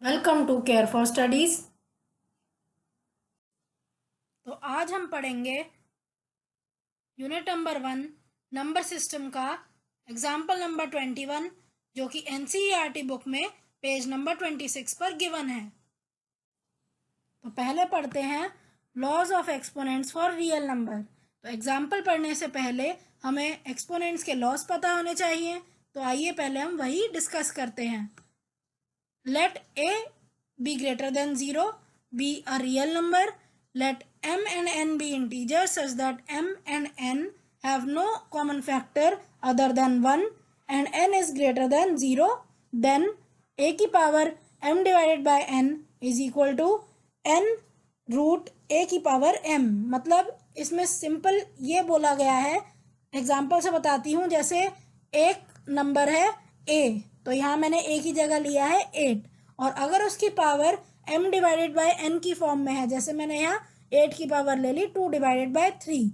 Welcome to care for studies. तो आज हम पढ़ेंगे यूनिट नंबर 1 नंबर सिस्टम का एग्जाम्पल नंबर 21 जो कि एनसीईआरटी बुक में पेज नंबर 26 पर गिवन है। तो पहले पढ़ते हैं laws of exponents for real number. तो एग्जाम्पल पढ़ने से पहले हमें एक्सपोनेंट्स के लॉज पता होने चाहिए। तो आइए पहले हम वही डिस्कस करते हैं। Let a be greater than 0 be a real number. Let m and n be integers such that m and n have no common factor other than 1 and n is greater than 0. Then a की power m divided by n is equal to n root a की power m। मतलब इसमें simple ये बोला गया है, example से बताती हूँ। जैसे एक नंबर है a, तो यहाँ मैंने a की जगह लिया है 8 और अगर उसकी power m divided by n की फॉर्म में है, जैसे मैंने यहाँ 8 की पावर ले ली 2 डिवाइडेड बाय 3,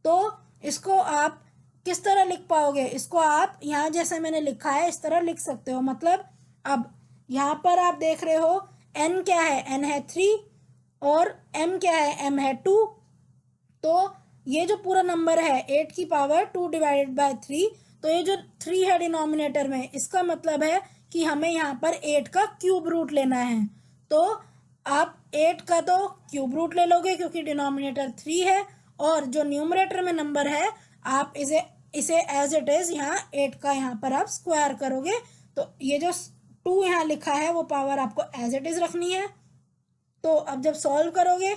तो इसको आप किस तरह लिख पाओगे? इसको आप यहाँ जैसे मैंने लिखा है इस तरह लिख सकते हो। मतलब अब यहाँ पर आप देख रहे हो n क्या है, n है 3 और m क्या है, m है 2। तो ये जो पूरा नंबर है 8 की पावर 2 डिवाइडेड बाय 3, तो ये जो 3 है डिनोमिनेटर में, इसका मतलब है कि हमें यहाँ पर 8 का क्यूब रूट लेना है। तो आप 8 का तो क्यूब रूट ले लोगे क्योंकि डिनोमिनेटर 3 है, और जो न्यूमरेटर में नंबर है आप इसे एज इट इज यहाँ 8 का यहाँ पर आप स्क्वायर करोगे। तो ये जो 2 यहाँ लिखा है वो पावर आपको एज इट इज रखनी है। तो अब जब सॉल्व करोगे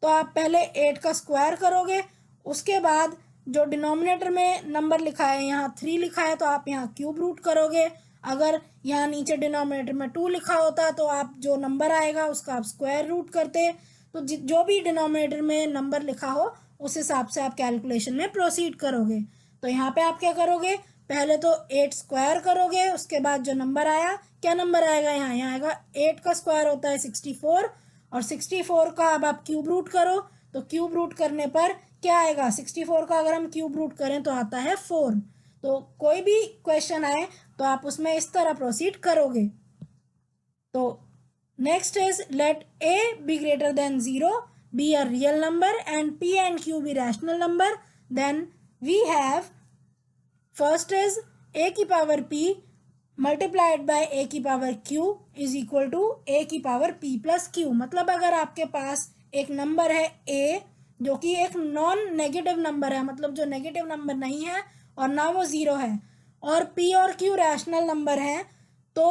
तो आप पहले 8 का स्क्वायर करोगे, उसके बाद जो डिनोमिनेटर में नंबर लिखा है यहाँ 3 लिखा है तो आप यहाँ क्यूब रूट करोगे। अगर यहाँ नीचे डिनोमिनेटर में 2 लिखा होता तो आप जो नंबर आएगा उसका आप स्क्वायर रूट करते। तो जो भी डिनोमिनेटर में नंबर लिखा हो उस हिसाब से आप कैलकुलेशन में प्रोसीड करोगे। तो यहाँ पे आप क्या करोगे, पहले तो 8 स्क्वायर करोगे, उसके बाद जो नंबर आया, क्या नंबर आएगा यहाँ आएगा 8 का स्क्वायर होता है 64 और 64 का अब आप क्यूब रूट करो। तो क्यूब रूट करने पर क्या आएगा, 64 का अगर हम क्यूब रूट करें तो आता है 4। तो कोई भी क्वेश्चन आए तो आप उसमें इस तरह प्रोसीड करोगे। तो next is let a be greater than 0 be a real number and p and q be rational number. Then we have first is a की power p multiplied by a की power q is equal to a की power p plus q। मतलब अगर आपके पास एक number है a जो कि एक नॉन नेगेटिव नंबर है, मतलब जो नेगेटिव नंबर नहीं है और ना वो 0 है, और p और q रैशनल नंबर है, तो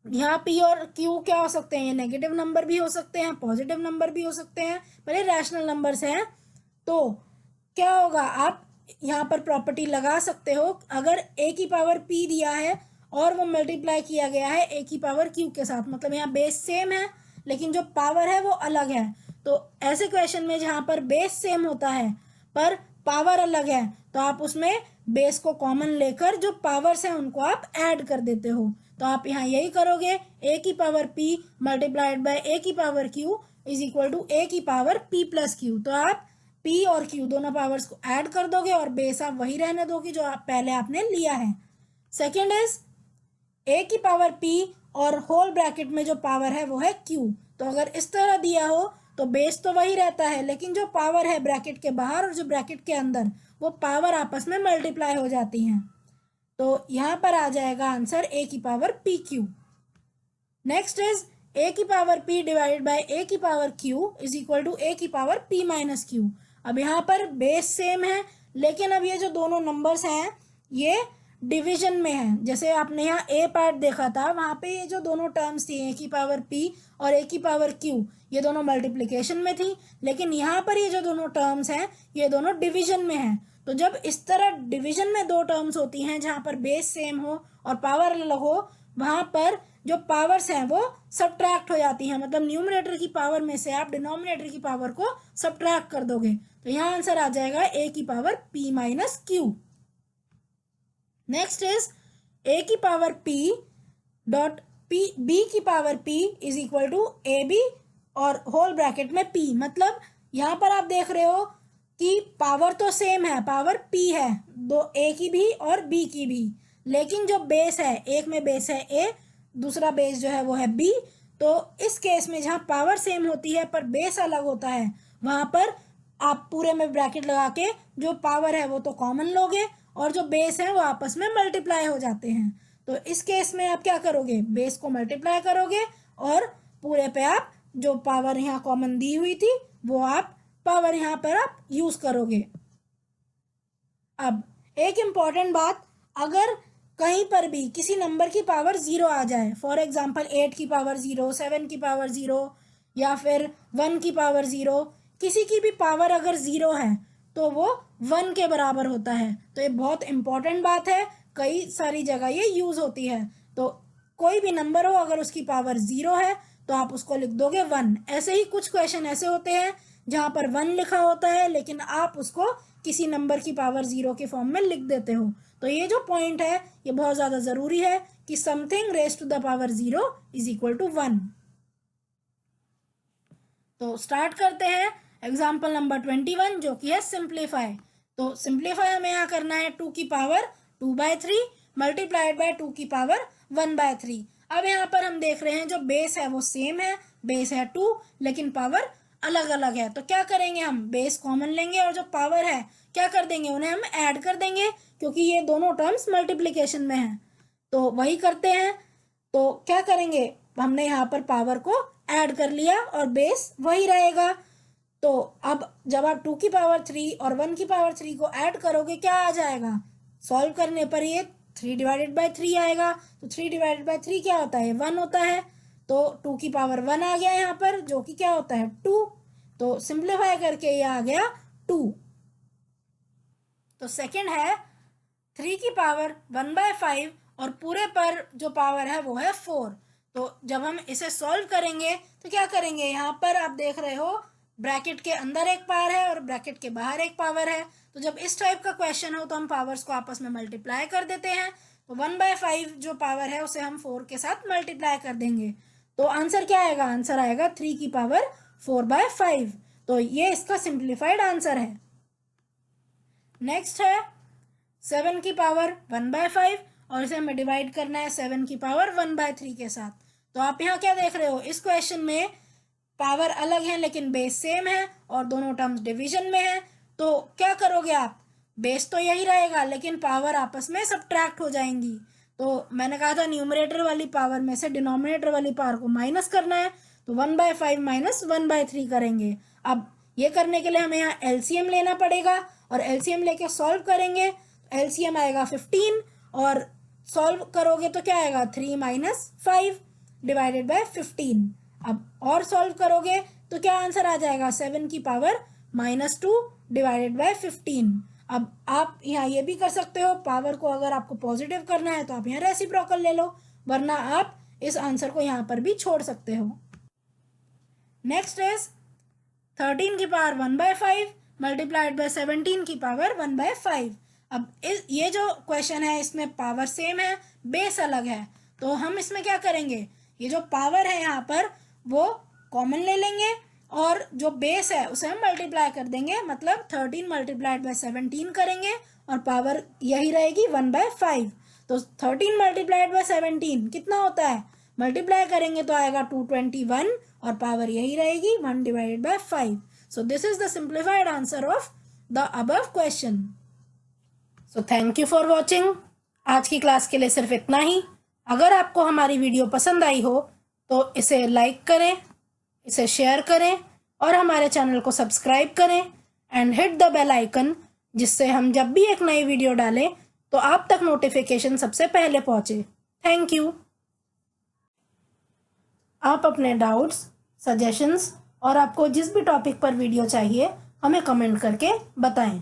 यहाँ p और q क्या हो सकते हैं, ये नेगेटिव नंबर भी हो सकते हैं, पॉजिटिव नंबर भी हो सकते हैं, पर ये रैशनल नंबर्स हैं। तो क्या होगा, आप यहाँ पर प्रॉपर्टी लगा सकते हो, अगर a की पावर p दिया है और वो मल्टीप्लाई किया गया है a की पावर q के साथ, मतलब यहाँ बेस सेम है लेकिन जो पावर है वो अलग है। तो ऐसे क्वेश्चन में जहाँ पर बेस सेम होता है पर पावर अलग है तो आप उसमें बेस को कॉमन लेकर जो पावर्स हैं उनको आप ऐड कर देते हो। तो आप यहाँ यही करोगे, a की power p multiplied by a की power q is equal to a की पावर p प्लस q। तो आप p और q दोनों पावर्स को ऐड कर दोगे और बेस आप वही रहने दोगे जो आप पहले आपने लिया है। सेकेंड इज a की पावर p और होल ब्रैकेट में जो पावर है वो है q। तो अगर इस तरह दिया हो तो बेस तो वही रहता है लेकिन जो पावर है ब्रैकेट के बाहर और जो ब्रैकेट के अंदर, वो पावर आपस में मल्टीप्लाई हो जाती हैं। तो यहाँ पर आ जाएगा आंसर a की power p q. Next is a की power p divided by a की power q is equal to a की पावर p माइनस क्यू। अब यहाँ पर बेस सेम है लेकिन अब ये जो दोनों नंबर्स हैं ये डिवीजन में है। जैसे आपने यहाँ a पार्ट देखा था, वहाँ पे ये जो दोनों टर्म्स थी a की पावर p और a की पावर q, ये दोनों मल्टीप्लिकेशन में थी, लेकिन यहाँ पर ये जो दोनों टर्म्स हैं ये दोनों डिवीजन में हैं। तो जब इस तरह डिवीजन में दो टर्म्स होती हैं जहाँ पर बेस सेम हो और पावर अलग हो, वहाँ पर जो पावर्स हैं वो सब्ट्रैक्ट हो जाती हैं। मतलब न्यूमरेटर की पावर में से आप डिनोमिनेटर की पावर को सब्ट्रैक्ट कर दोगे। तो यहाँ आंसर आ जाएगा a की power p minus q. Next is a की power p dot p b की power p is equal to a b और होल ब्रैकेट में p। मतलब यहाँ पर आप देख रहे हो कि पावर तो सेम है, पावर p है दो, a की भी और b की भी, लेकिन जो बेस है, एक में बेस है a दूसरा बेस जो है वो है b। तो इस केस में जहाँ पावर सेम होती है पर बेस अलग होता है, वहाँ पर आप पूरे में ब्रैकेट लगा के जो पावर है वो तो कॉमन लोगे और जो बेस है वो आपस में मल्टीप्लाई हो जाते हैं। तो इस केस में आप क्या करोगे, बेस को मल्टीप्लाई करोगे और पूरे पे आप जो पावर यहाँ कॉमन दी हुई थी वो आप पावर यहाँ पर आप यूज करोगे। अब एक इम्पॉर्टेंट बात, अगर कहीं पर भी किसी नंबर की पावर 0 आ जाए, फॉर एग्जांपल 8 की पावर 0, 7 की पावर 0 या फिर 1 की पावर 0, किसी की भी पावर अगर 0 है तो वो 1 के बराबर होता है। तो ये बहुत इंपॉर्टेंट बात है, कई सारी जगह ये यूज होती है। तो कोई भी नंबर हो अगर उसकी पावर 0 है तो आप उसको लिख दोगे 1। ऐसे ही कुछ क्वेश्चन ऐसे होते हैं जहां पर 1 लिखा होता है लेकिन आप उसको किसी नंबर की पावर 0 के फॉर्म में लिख देते हो। तो ये जो पॉइंट है ये बहुत ज़्यादा ज़रूरी है कि something raise to the power 0 is equal to 1। तो स्टार्ट करते हैं एग्जाम्पल नंबर 21 जो कि है सिंप्लीफाई। तो सिंप्लीफाई हमें यहाँ करना है 2 की पावर 2/3 मल्टीप्लाइड बाय 2 की पावर 1/3। अब यहाँ पर हम देख रहे हैं जो बेस है वो सेम है, बेस है 2 लेकिन पावर अलग अलग है। तो क्या करेंगे, हम बेस कॉमन लेंगे और जो पावर है क्या कर देंगे, उन्हें हम ऐड कर देंगे क्योंकि ये दोनों टर्म्स मल्टीप्लिकेशन में है। तो वही करते हैं। तो क्या करेंगे, हमने यहाँ पर पावर को ऐड कर लिया और बेस वही रहेगा। तो अब जब आप 2 की पावर 3 और 1 की पावर 3 को ऐड करोगे क्या आ जाएगा, सॉल्व करने पर ये 3/3 आएगा। तो 3/3 क्या होता है, 1 होता है। तो 2 की पावर 1 आ गया यहाँ पर जो कि क्या होता है 2। तो सिंप्लीफाई करके ये आ गया 2। तो सेकंड है 3 की पावर 1/5 और पूरे पर जो पावर है वो है 4। तो जब हम इसे सॉल्व करेंगे तो क्या करेंगे, यहाँ पर आप देख रहे हो ब्रैकेट के अंदर एक पावर है और ब्रैकेट के बाहर एक पावर है। तो जब इस टाइप का क्वेश्चन हो तो हम पावर्स को आपस में मल्टीप्लाई कर देते हैं। तो 1/5 जो पावर है उसे हम 4 के साथ मल्टीप्लाई कर देंगे। तो आंसर क्या आएगा, आंसर आएगा 3 की पावर 4/5। तो ये इसका सिंप्लीफाइड आंसर है। नेक्स्ट है 7 की पावर 1/5 और इसे हमें डिवाइड करना है 7 की पावर 1/3 के साथ। तो आप यहाँ क्या देख रहे हो, इस क्वेश्चन में पावर अलग है लेकिन बेस सेम है और दोनों टर्म्स डिवीजन में है। तो क्या करोगे आप, बेस तो यही रहेगा लेकिन पावर आपस में सब्ट्रैक्ट हो जाएंगी। तो मैंने कहा था न्यूमरेटर वाली पावर में से डिनोमिनेटर वाली पावर को माइनस करना है। तो 1/5 माइनस 1/3 करेंगे। अब ये करने के लिए हमें यहाँ एलसीएम लेना पड़ेगा और एलसीएम लेके सॉल्व करेंगे। एलसीएम आएगा 15 और सॉल्व करोगे तो क्या आएगा 3 - 5 डिवाइडेड बाय 15। अब और सॉल्व करोगे तो क्या आंसर आ जाएगा 7 की पावर -2 डिवाइडेड बाय 15। अब आप यहाँ ये भी कर सकते हो, पावर को अगर आपको पॉजिटिव करना है तो आप यहाँ रेसिप्रोकल ले लो, वरना आप इस आंसर को यहाँ पर भी छोड़ सकते हो। नेक्स्ट इज 13 की पावर 1/5 मल्टीप्लाइड बाय 17 की पावर 1/5। अब ये जो क्वेश्चन है इसमें पावर सेम है, बेस अलग है। तो हम इसमें क्या करेंगे, ये जो पावर है यहाँ पर वो कॉमन ले लेंगे और जो बेस है उसे हम मल्टीप्लाई कर देंगे, मतलब 13 मल्टीप्लाइड बाय 17 करेंगे और पावर यही रहेगी 1/5। तो 13 मल्टीप्लाइड बाय 17 कितना होता है, मल्टीप्लाई करेंगे तो आएगा 221 और पावर यही रहेगी 1 divided by 5। So this is the simplified answer of the above question. So thank you for watching. आज की क्लास के लिए सिर्फ इतना ही। अगर आपको हमारी वीडियो पसंद आई हो तो इसे लाइक करें, इसे शेयर करें और हमारे चैनल को सब्सक्राइब करें and hit the bell icon, जिससे हम जब भी एक नई वीडियो डालें तो आप तक नोटिफिकेशन सबसे पहले पहुंचे। Thank you. आप अपने डाउट्स, सजेशंस और आपको जिस भी टॉपिक पर वीडियो चाहिए हमें कमेंट करके बताएं।